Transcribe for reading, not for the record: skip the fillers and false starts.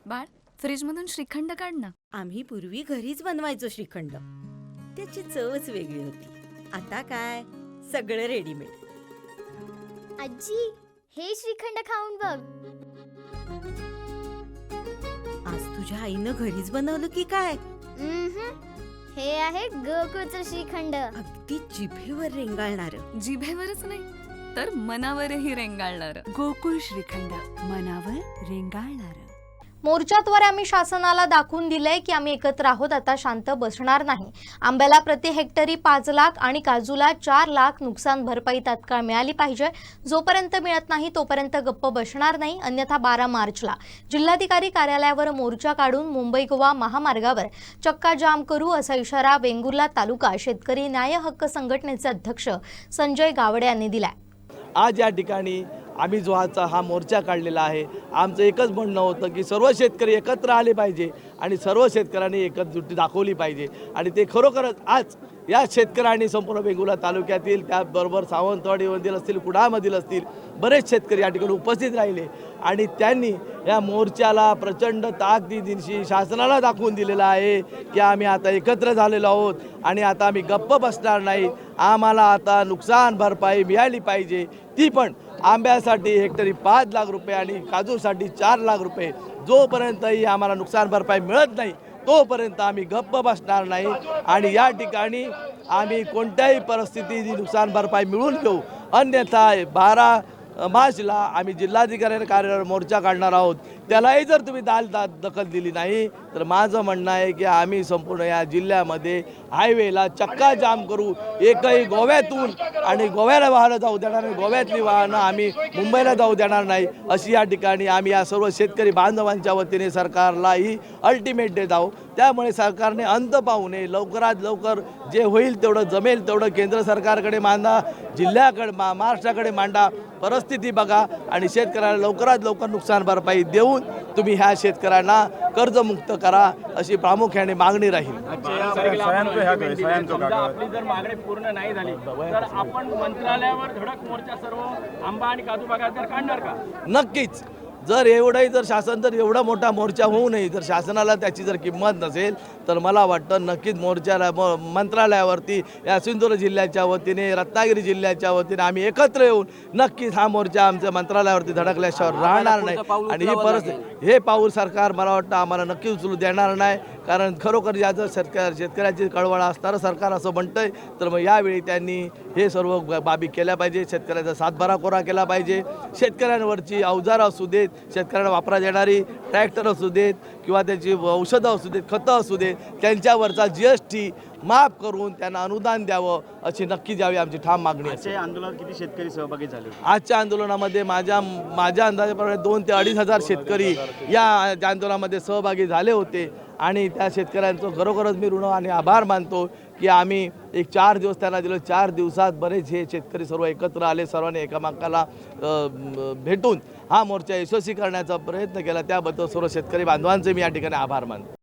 बाळ, फ्रीजमधून श्रीखंड काढ ना. आम्ही पूर्वी घरीच बनवायचो श्रीखंड. त्याची चवच वेगळी होती. आता काय सगळं रेडीमेड. आजी, हे श्रीखंड खाऊन बघ. आज तुझ्या आईनं घरीच बनवलं की काय? हे आहे गोकुळचं श्रीखंड. अगदी जिभेवर रेंगाळणार. जिभेवरच नाही तर मनावरही रेंगाळणार. गोकुळ श्रीखंड, मनावर रेंगाळणार. मोर्चाद्वारे आम्ही शासनाला दाखवून दिलंय की आम्ही एकत्र आहोत, आता शांत बसणार नाही. आंब्याला प्रति हेक्टरी 5 लाख आणि काजूला 4 लाख नुकसान भरपाई तात्काळ मिळाली पाहिजे. जोपर्यंत मिळत नाही तोपर्यंत गप्प बसणार नाही. अन्यथा 12 मार्चला जिल्हाधिकारी कार्यालयावर मोर्चा काढून मुंबई गोवा महामार्गावर चक्का जाम करू, असा इशारा वेंगुर्ला तालुका शेतकरी न्याय हक्क संघटनेचे अध्यक्ष संजय गावडे यांनी दिलाय. आज या ठिकाणी आम्ही जो हा मोर्चा काढलेला आहे, आमचं एकच म्हणणं होतं की सर्व शेतकरी एकत्र आले पाहिजे आणि सर्व शेतकऱ्यांनी एकजुटी दाखवली पाहिजे. आणि ते खरोखरच आज या शेतकऱ्यांनी संपूर्ण वेंगुर्ला तालुक्यातील, त्याचबरोबर सावंतवाडीमधील असतील, कुडाळमधील असतील, बरेच शेतकरी या ठिकाणी उपस्थित राहिले आणि त्यांनी या मोर्चाला प्रचंड ताकदीनिशी शासनाला दाखवून दिलेलं आहे की आम्ही आता एकत्र झालेलो आहोत आणि आता आम्ही गप्प बसणार नाही. आम्हाला आता नुकसान भरपाई मिळाली पाहिजे, ती पण आंब्यासाठी हेक्टरी 5 लाख रुपये आणि काजूसाठी 4 लाख रुपये. जोपर्यंतही आम्हाला नुकसान भरपाई मिळत नाही तोपर्यंत आम्ही गप्प बसणार नाही आणि या ठिकाणी आम्ही कोणत्याही परिस्थितीची नुकसान भरपाई मिळवून घेऊ. अन्यथा 12 मार्चला आम्ही जिल्हाधिकारी कार्यालयावर मोर्चा काढणार आहोत. त्यालाही जर तुम्ही दखल दिली नाही तर माझं म्हणणं आहे की आम्ही संपूर्ण या जिल्ह्यामध्ये हायवेला चक्का जाम करू. एकही गोव्यातून आणि गोव्याला वाहनं जाऊ देणार नाही, गोव्यातली वाहनं आम्ही मुंबईला जाऊ देणार नाही, अशी या ठिकाणी आम्ही या सर्व शेतकरी बांधवांच्या वतीने सरकारलाही अल्टिमेट देत आहोत. त्यामुळे सरकारने अंत पाहू नये. लवकरात लवकर जे होईल तेवढं, जमेल तेवढं केंद्र सरकारकडे मांडा, जिल्ह्याकडे महाराष्ट्राकडे मांडा, परिस्थिती बघा आणि शेतकऱ्याला लवकरात लवकर नुकसान भरपाई देऊन तुम्ही ह्या शेतकऱ्यांना कर्जमुक्त करा, अशी प्रामुख्याने मागणी राहील. आपली जर मागणी पूर्ण नाही झाली तर आपण मंत्रालयावर धडक मोर्चा सर्व आंबा आणि काजू बागायतदार काढणार का? नक्कीच. जर एवढंही जर शासन जर एवढा मोठा मोर्चा होऊ नये, जर शासनाला त्याची जर किंमत नसेल तर मला वाटतं नक्कीच मोर्चाला मंत्रालयावरती या सिंधुदुर्ग जिल्ह्याच्या वतीने, रत्नागिरी जिल्ह्याच्या वतीने आम्ही एकत्र येऊन नक्कीच हा मोर्चा आमच्या मंत्रालयावरती धडकल्याशिवाय राहणार नाही. आणि ही परिस्थिती, हे पाऊल सरकार मला वाटतं आम्हाला नक्की उचलू देणार नाही. कारण खरोखर या जर शेतकऱ्याची कळवळ असणारं सरकार असं म्हणतंय तर मग यावेळी त्यांनी हे सर्व बाबी केल्या पाहिजे. शेतकऱ्याचा सातबारा कोरा केला पाहिजे. शेतकऱ्यांवरची अवजारं असू देत, शेतकऱ्यांना वापरात येणारी ट्रॅक्टर असू देत किंवा त्याची औषधं असू देत, खतं असू देत, त्यांच्यावरचा GST माफ करून त्यांना अनुदान द्यावं, अशी नक्की द्यावी आमची ठाम मागणी आहे. आंदोलनात किती शेतकरी सहभागी झाले? आजच्या आंदोलनामध्ये माझ्या अंदाजाप्रमाणे 2 ते 2,500 शेतकरी या आंदोलनामध्ये सहभागी झाले होते आणि त्या शेतकऱ्यांचं खरोखरच मी ऋण आणि आभार मानतो की आम्ही एक 4 दिवस त्यांना दिलं. 4 दिवसात बरेच हे शेतकरी सर्व एकत्र आले, सर्वांनी एकामेकाला भेटून हा मोर्चा यशस्वी करण्याचा प्रयत्न केला. त्याबद्दल सर्व शेतकरी बांधवांचे मी या ठिकाणी आभार मानतो.